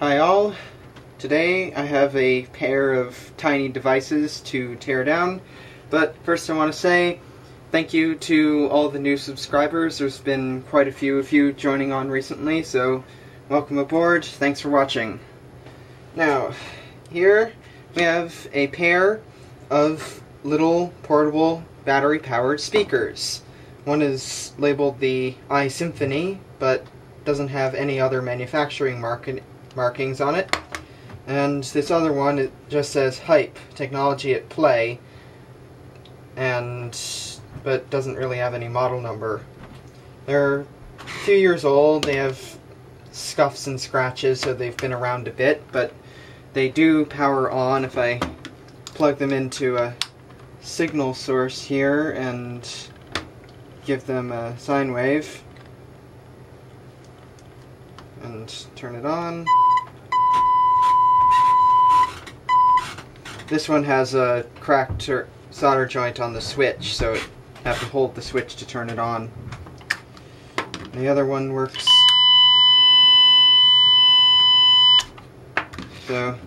Hi all. Today I have a pair of tiny devices to tear down, but first I want to say thank you to all the new subscribers. There's been quite a few of you joining on recently, so welcome aboard. Thanks for watching. Now, here we have a pair of little portable battery-powered speakers. One is labeled the iSymphony, but doesn't have any other manufacturing markings on it. And this other one, it just says Hype, Technology at Play, but doesn't really have any model number. They're a few years old, they have scuffs and scratches, so they've been around a bit, but they do power on if I plug them into a signal source here and give them a sine wave and turn it on. This one has a cracked solder joint on the switch, so I have to hold the switch to turn it on. The other one works. So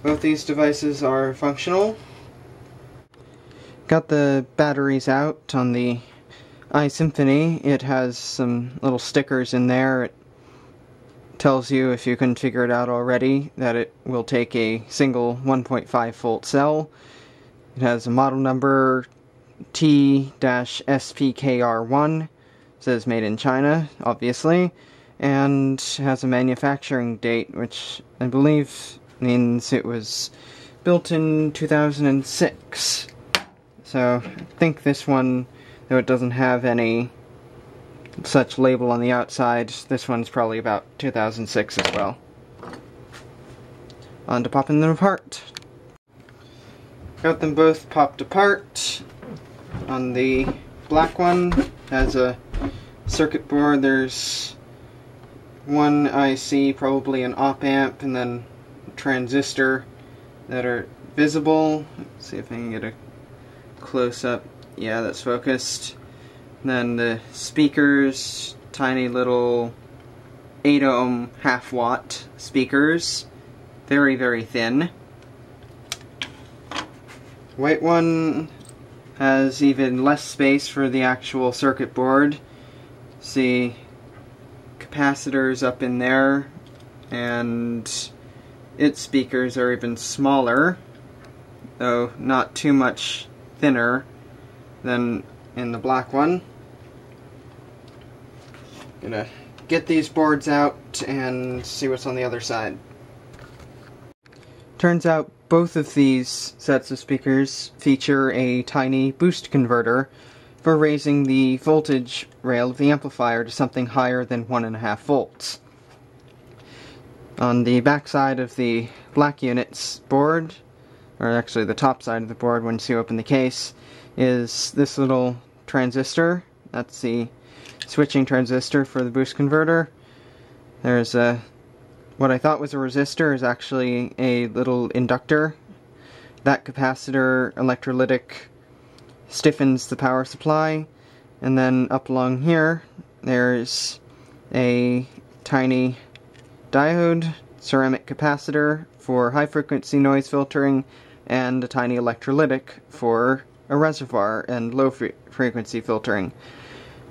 both these devices are functional. Got the batteries out on the iSymphony. It has some little stickers in there. It tells you, if you can figure it out already, that it will take a single 1.5 volt cell. It has a model number T-SPKR1. It says made in China, obviously, and has a manufacturing date, which I believe means it was built in 2006. So I think this one, though it doesn't have any such label on the outside, this one's probably about 2006 as well. On to popping them apart. Got them both popped apart. On the black one, has a circuit board. There's one IC, probably an op amp, and then a transistor that are visible. Let's see if I can get a close-up. Yeah, that's focused. Then the speakers, tiny little 8 ohm half watt speakers, very, very thin. White one has even less space for the actual circuit board. See capacitors up in there, and its speakers are even smaller, though not too much thinner than in the black one. Gonna get these boards out and see what's on the other side. Turns out both of these sets of speakers feature a tiny boost converter for raising the voltage rail of the amplifier to something higher than 1.5 volts. On the back side of the black unit's board, or actually the top side of the board once you open the case, is this little transistor. That's the switching transistor for the boost converter. There's what I thought was a resistor is actually a little inductor. That capacitor electrolytic stiffens the power supply, and then up along here there's a tiny diode ceramic capacitor for high frequency noise filtering, and a tiny electrolytic for a reservoir and low frequency filtering.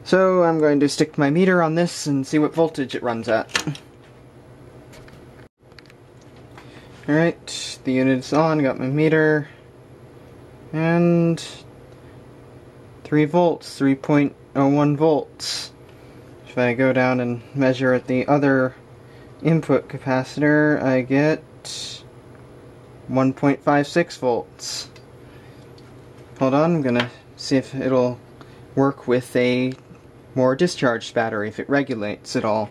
So I'm going to stick my meter on this and see what voltage it runs at. Alright, the unit's on, got my meter, and 3 volts, 3.01 volts. If I go down and measure at the other input capacitor, I get 1.56 volts. Hold on, I'm gonna see if it'll work with a more discharged battery, if it regulates at all.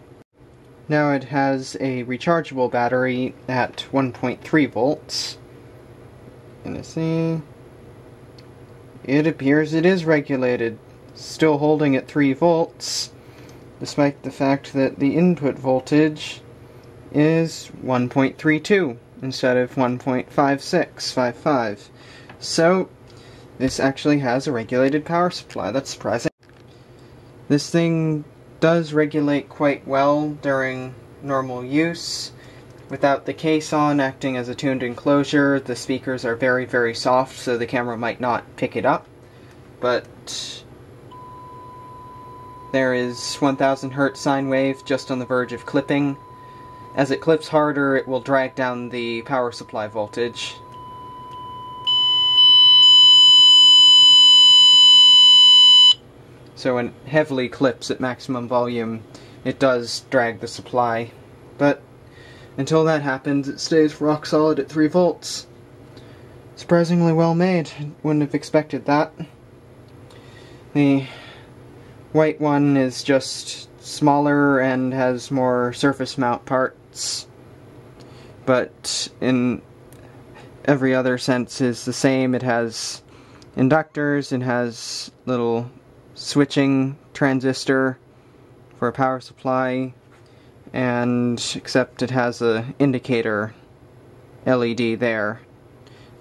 Now it has a rechargeable battery at 1.3 volts. Gonna see. It appears it is regulated, still holding at 3 volts, despite the fact that the input voltage is 1.32 instead of 1.5655. So this actually has a regulated power supply. That's surprising. This thing does regulate quite well during normal use. Without the case on acting as a tuned enclosure, the speakers are very, very soft, so the camera might not pick it up. But there is 1000 Hz sine wave just on the verge of clipping. As it clips harder, it will drag down the power supply voltage. So when it heavily clips at maximum volume, it does drag the supply. But until that happens, it stays rock solid at 3 volts. Surprisingly well made. Wouldn't have expected that. The white one is just smaller and has more surface mount parts, but in every other sense is the same. It has inductors, it has little switching transistor for a power supply, and except it has a indicator LED there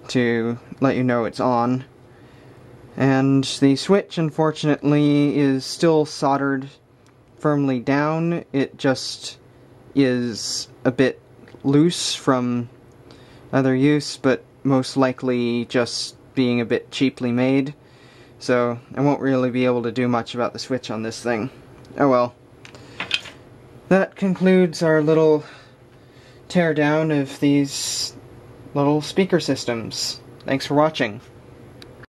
to let you know it's on. And the switch, unfortunately, is still soldered firmly down. It just is a bit loose from other use, but most likely just being a bit cheaply made. So I won't really be able to do much about the switch on this thing. Oh well. That concludes our little teardown of these little speaker systems. Thanks for watching.